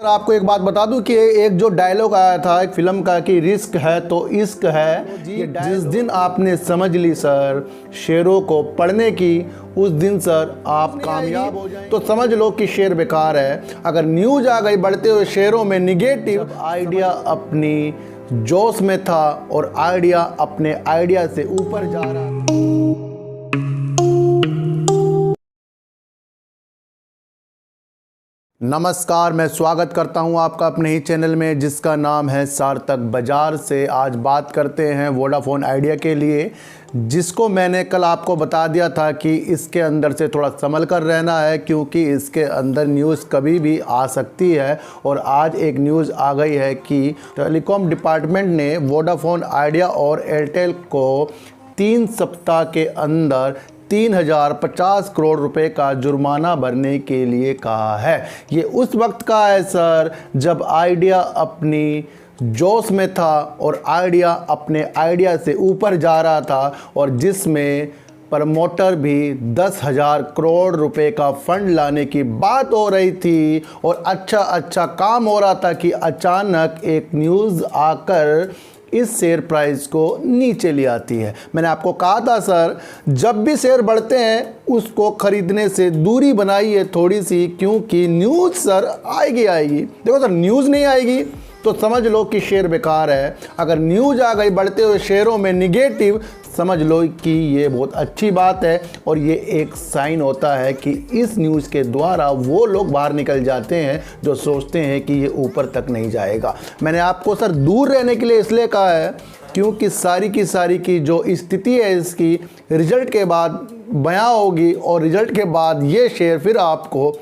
आपको एक बात बता दूं कि एक जो डायलॉग आया था एक फिल्म का कि रिस्क है तो इश्क है, जिस दिन आपने समझ ली सर शेरों को पढ़ने की, उस दिन सर आप कामयाब हो जाएंगे। तो समझ लो कि शेर बेकार है। अगर न्यूज आ गई बढ़ते हुए शेरों में निगेटिव, आइडिया अपनी जोश में था और आइडिया अपने आइडिया से ऊपर जा रहा था। नमस्कार, मैं स्वागत करता हूं आपका अपने ही चैनल में जिसका नाम है सार्थक बाजार से। आज बात करते हैं वोडाफोन आइडिया के लिए, जिसको मैंने कल आपको बता दिया था कि इसके अंदर से थोड़ा संभल कर रहना है क्योंकि इसके अंदर न्यूज़ कभी भी आ सकती है। और आज एक न्यूज़ आ गई है कि टेलीकॉम डिपार्टमेंट ने वोडाफोन आइडिया और एयरटेल को 3 सप्ताह के अंदर 3050 करोड़ रुपए का जुर्माना भरने के लिए कहा है। ये उस वक्त का है सर जब आइडिया अपनी जोश में था और आइडिया अपने आइडिया से ऊपर जा रहा था और जिसमें प्रमोटर भी 10,000 करोड़ रुपए का फंड लाने की बात हो रही थी और अच्छा काम हो रहा था कि अचानक एक न्यूज़ आकर इस शेयर प्राइस को नीचे ले आती है। मैंने आपको कहा था सर, जब भी शेयर बढ़ते हैं उसको खरीदने से दूरी बनाइए थोड़ी सी, क्योंकि न्यूज़ सर आएगी। देखो सर, न्यूज़ नहीं आएगी तो समझ लो कि शेयर बेकार है। अगर न्यूज़ आ गई बढ़ते हुए शेयरों में निगेटिव, समझ लो कि ये बहुत अच्छी बात है और ये एक साइन होता है कि इस न्यूज़ के द्वारा वो लोग बाहर निकल जाते हैं जो सोचते हैं कि ये ऊपर तक नहीं जाएगा। मैंने आपको सर दूर रहने के लिए इसलिए कहा है क्योंकि सारी की जो स्थिति है इसकी रिजल्ट के बाद बयां होगी और रिजल्ट के बाद ये शेयर फिर आपको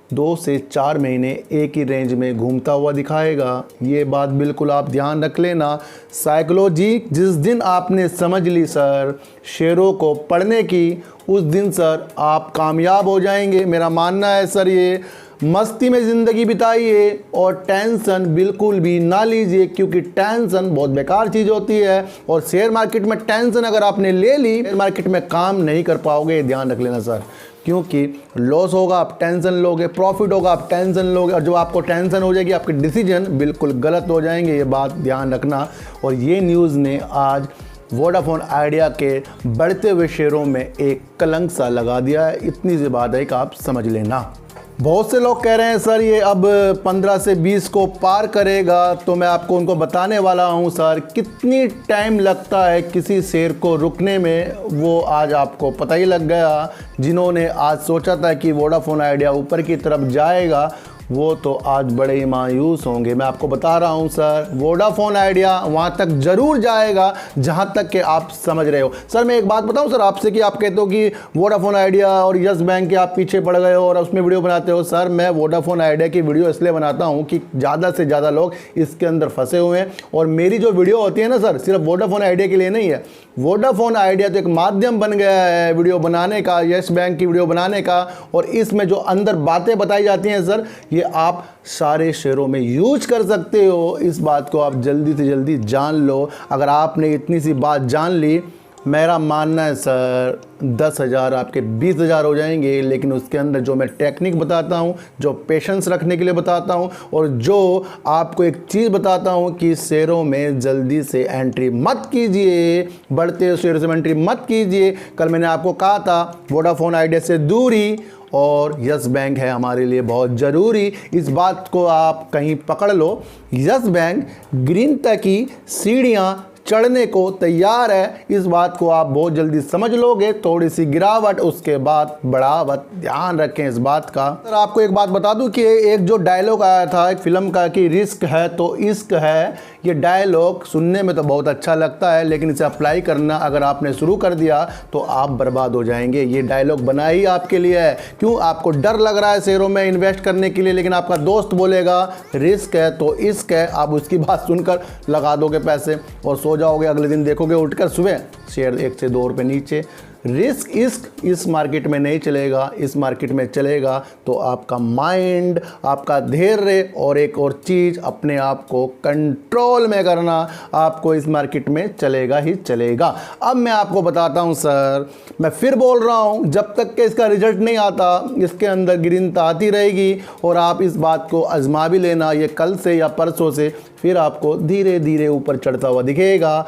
2 से 4 महीने एक ही रेंज में घूमता हुआ दिखाएगा। ये बात बिल्कुल आप ध्यान रख लेना। साइकोलॉजी जिस दिन आपने समझ ली सर शेरों को पढ़ने की, उस दिन सर आप कामयाब हो जाएंगे। मेरा मानना है सर, ये मस्ती में ज़िंदगी बिताइए और टेंशन बिल्कुल भी ना लीजिए क्योंकि टेंशन बहुत बेकार चीज़ होती है और शेयर मार्केट में टेंशन अगर आपने ले ली, शेयर मार्केट में काम नहीं कर पाओगे। ध्यान रख लेना सर, क्योंकि लॉस होगा आप टेंशन लोगे, प्रॉफिट होगा आप टेंशन लोगे और जब आपको टेंशन हो जाएगी आपके डिसीजन बिल्कुल गलत हो जाएंगे। ये बात ध्यान रखना। और ये न्यूज़ ने आज वोडाफोन आइडिया के बढ़ते हुए शेयरों में एक कलंक सा लगा दिया है। इतनी सी बात है कि आप समझ लेना। बहुत से लोग कह रहे हैं सर ये अब 15 से 20 को पार करेगा, तो मैं आपको उनको बताने वाला हूं सर कितनी टाइम लगता है किसी शेयर को रुकने में, वो आज आपको पता ही लग गया। जिन्होंने आज सोचा था कि वोडाफोन आइडिया ऊपर की तरफ जाएगा वो तो आज बड़े ही मायूस होंगे। मैं आपको बता रहा हूं सर, वोडाफोन आइडिया वहां तक जरूर जाएगा जहां तक कि आप समझ रहे हो। सर मैं एक बात बताऊं सर आपसे कि आप कहते हो कि वोडाफोन आइडिया और यस बैंक के आप पीछे पड़ गए हो और उसमें वीडियो बनाते हो। सर मैं वोडाफोन आइडिया की वीडियो इसलिए बनाता हूँ कि ज़्यादा से ज़्यादा लोग इसके अंदर फंसे हुए हैं और मेरी जो वीडियो होती है ना सर, सिर्फ वोडाफोन आइडिया के लिए नहीं है। वोडाफोन आइडिया तो एक माध्यम बन गया है वीडियो बनाने का, यस बैंक की वीडियो बनाने का, और इसमें जो अंदर बातें बताई जाती हैं सर ये आप सारे शेयरों में यूज कर सकते हो। इस बात को आप जल्दी से जल्दी जान लो। अगर आपने इतनी सी बात जान ली, मेरा मानना है सर 10,000 आपके 20,000 हो जाएंगे। लेकिन उसके अंदर जो मैं टेक्निक बताता हूँ, जो पेशेंस रखने के लिए बताता हूँ और जो आपको एक चीज़ बताता हूँ कि शेयरों में जल्दी से एंट्री मत कीजिए, बढ़ते शेयरों से एंट्री मत कीजिए। कल मैंने आपको कहा था वोडाफोन आइडिया से दूरी और यस बैंक है हमारे लिए बहुत ज़रूरी। इस बात को आप कहीं पकड़ लो। यस बैंक ग्रीन तक की सीढ़ियाँ चढ़ने को तैयार है। इस बात को आप बहुत जल्दी समझ लोगे। थोड़ी सी गिरावट उसके बाद बढ़ावट, ध्यान रखें इस बात का। सर आपको एक बात बता दूं कि एक जो डायलॉग आया था एक फिल्म का कि रिस्क है तो इश्क है, ये डायलॉग सुनने में तो बहुत अच्छा लगता है लेकिन इसे अप्लाई करना अगर आपने शुरू कर दिया तो आप बर्बाद हो जाएंगे। ये डायलॉग बना ही आपके लिए है। क्यों आपको डर लग रहा है शेयरों में इन्वेस्ट करने के लिए, लेकिन आपका दोस्त बोलेगा रिस्क है तो इश्क है, आप उसकी बात सुनकर लगा दोगे पैसे और सो जाओगे। अगले दिन देखोगे उठकर सुबह शेयर 1 से 2 रुपये नीचे। रिस्क इश्क इस मार्केट में नहीं चलेगा। इस मार्केट में चलेगा तो आपका माइंड, आपका धैर्य और एक और चीज़ अपने आप को कंट्रोल में करना आपको इस मार्केट में चलेगा ही चलेगा। अब मैं आपको बताता हूं सर, मैं फिर बोल रहा हूं, जब तक कि इसका रिजल्ट नहीं आता इसके अंदर गिरनता आती रहेगी और आप इस बात को आजमा भी लेना, ये कल से या परसों से फिर आपको धीरे धीरे ऊपर चढ़ता हुआ दिखेगा।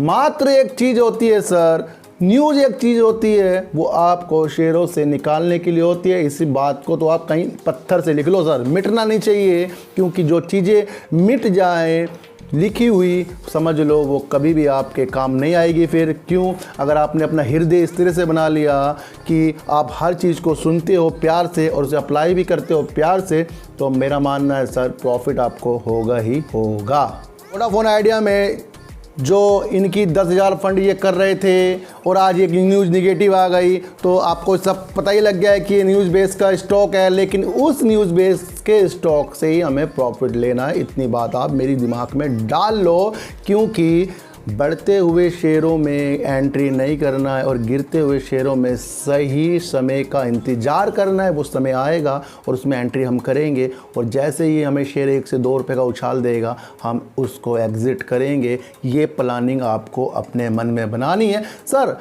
मात्र एक चीज़ होती है सर, न्यूज़ एक चीज़ होती है, वो आपको शेयरों से निकालने के लिए होती है। इसी बात को तो आप कहीं पत्थर से लिख लो सर, मिटना नहीं चाहिए, क्योंकि जो चीज़ें मिट जाएं लिखी हुई, समझ लो वो कभी भी आपके काम नहीं आएगी। फिर क्यों? अगर आपने अपना हृदय इस तरह से बना लिया कि आप हर चीज़ को सुनते हो प्यार से और उसे अप्लाई भी करते हो प्यार से, तो मेरा मानना है सर प्रॉफिट आपको होगा ही होगा। वोडाफोन आइडिया में जो इनकी 10,000 फंड ये कर रहे थे और आज एक न्यूज़ निगेटिव आ गई, तो आपको सब पता ही लग गया है कि ये न्यूज़ बेस का स्टॉक है, लेकिन उस न्यूज़ बेस के स्टॉक से ही हमें प्रॉफिट लेना है। इतनी बात आप मेरी दिमाग में डाल लो, क्योंकि बढ़ते हुए शेयरों में एंट्री नहीं करना है और गिरते हुए शेयरों में सही समय का इंतज़ार करना है। वो समय आएगा और उसमें एंट्री हम करेंगे, और जैसे ही हमें शेयर 1 से 2 रुपये का उछाल देगा हम उसको एग्ज़िट करेंगे। ये प्लानिंग आपको अपने मन में बनानी है सर।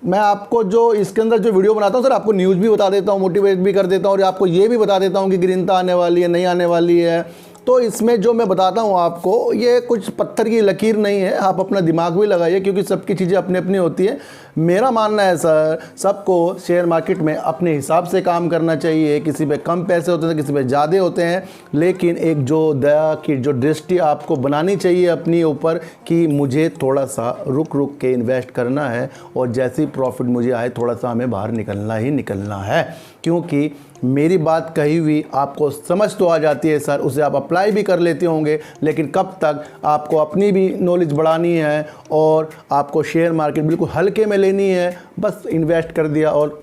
मैं आपको जो इसके अंदर जो वीडियो बनाता हूँ सर, आपको न्यूज़ भी बता देता हूँ, मोटिवेट भी कर देता हूँ, और आपको ये भी बता देता हूँ कि गिरनता आने वाली है नहीं आने वाली है। तो इसमें जो मैं बताता हूँ आपको, ये कुछ पत्थर की लकीर नहीं है, आप अपना दिमाग भी लगाइए, क्योंकि सबकी चीज़ें अपनी अपनी होती है। मेरा मानना है सर, सबको शेयर मार्केट में अपने हिसाब से काम करना चाहिए। किसी पे कम पैसे होते हैं, किसी पे ज़्यादा होते हैं, लेकिन एक जो दया की जो दृष्टि आपको बनानी चाहिए अपनी ऊपर कि मुझे थोड़ा सा रुक रुक के इन्वेस्ट करना है, और जैसे ही प्रॉफिट मुझे आए थोड़ा सा हमें बाहर निकलना ही निकलना है। क्योंकि मेरी बात कही हुई आपको समझ तो आ जाती है सर, उसे आप अप्लाई भी कर लेते होंगे, लेकिन कब तक आपको अपनी भी नॉलेज बढ़ानी है और आपको शेयर मार्केट बिल्कुल हल्के में लेनी है। बस इन्वेस्ट कर दिया और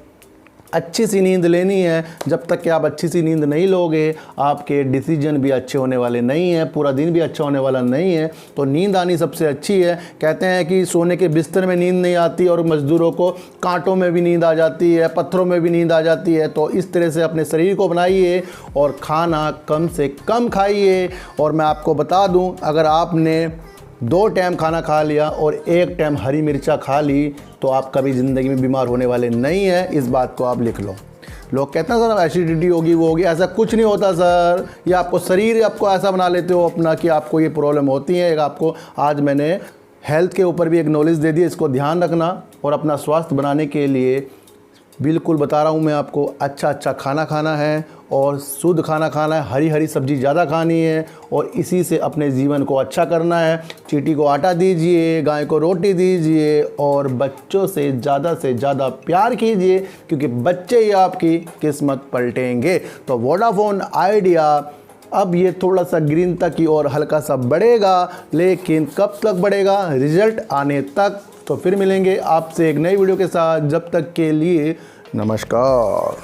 अच्छी सी नींद लेनी है। जब तक कि आप अच्छी सी नींद नहीं लोगे, आपके डिसीजन भी अच्छे होने वाले नहीं हैं, पूरा दिन भी अच्छा होने वाला नहीं है। तो नींद आनी सबसे अच्छी है। कहते हैं कि सोने के बिस्तर में नींद नहीं आती, और मज़दूरों को कांटों में भी नींद आ जाती है, पत्थरों में भी नींद आ जाती है। तो इस तरह से अपने शरीर को बनाइए और खाना कम से कम खाइए। और मैं आपको बता दूँ, अगर आपने 2 टाइम खाना खा लिया और 1 टाइम हरी मिर्चा खा ली, तो आप कभी ज़िंदगी में बीमार होने वाले नहीं हैं। इस बात को आप लिख लो। लोग कहते हैं सर एसिडिटी होगी, वो होगी, ऐसा कुछ नहीं होता सर। ये आपको शरीर आपको ऐसा बना लेते हो अपना कि आपको ये प्रॉब्लम होती है। आपको आज मैंने हेल्थ के ऊपर भी एक नॉलेज दे दी, इसको ध्यान रखना, और अपना स्वास्थ्य बनाने के लिए बिल्कुल बता रहा हूँ मैं आपको, अच्छा खाना खाना है और शुद्ध खाना खाना है, हरी हरी सब्जी ज़्यादा खानी है, और इसी से अपने जीवन को अच्छा करना है। चींटी को आटा दीजिए, गाय को रोटी दीजिए, और बच्चों से ज़्यादा प्यार कीजिए, क्योंकि बच्चे ही आपकी किस्मत पलटेंगे। तो वोडाफोन आइडिया अब ये थोड़ा सा गिरनता की ओर हल्का सा बढ़ेगा, लेकिन कब तक बढ़ेगा? रिजल्ट आने तक। तो फिर मिलेंगे आपसे एक नई वीडियो के साथ, जब तक के लिए नमस्कार।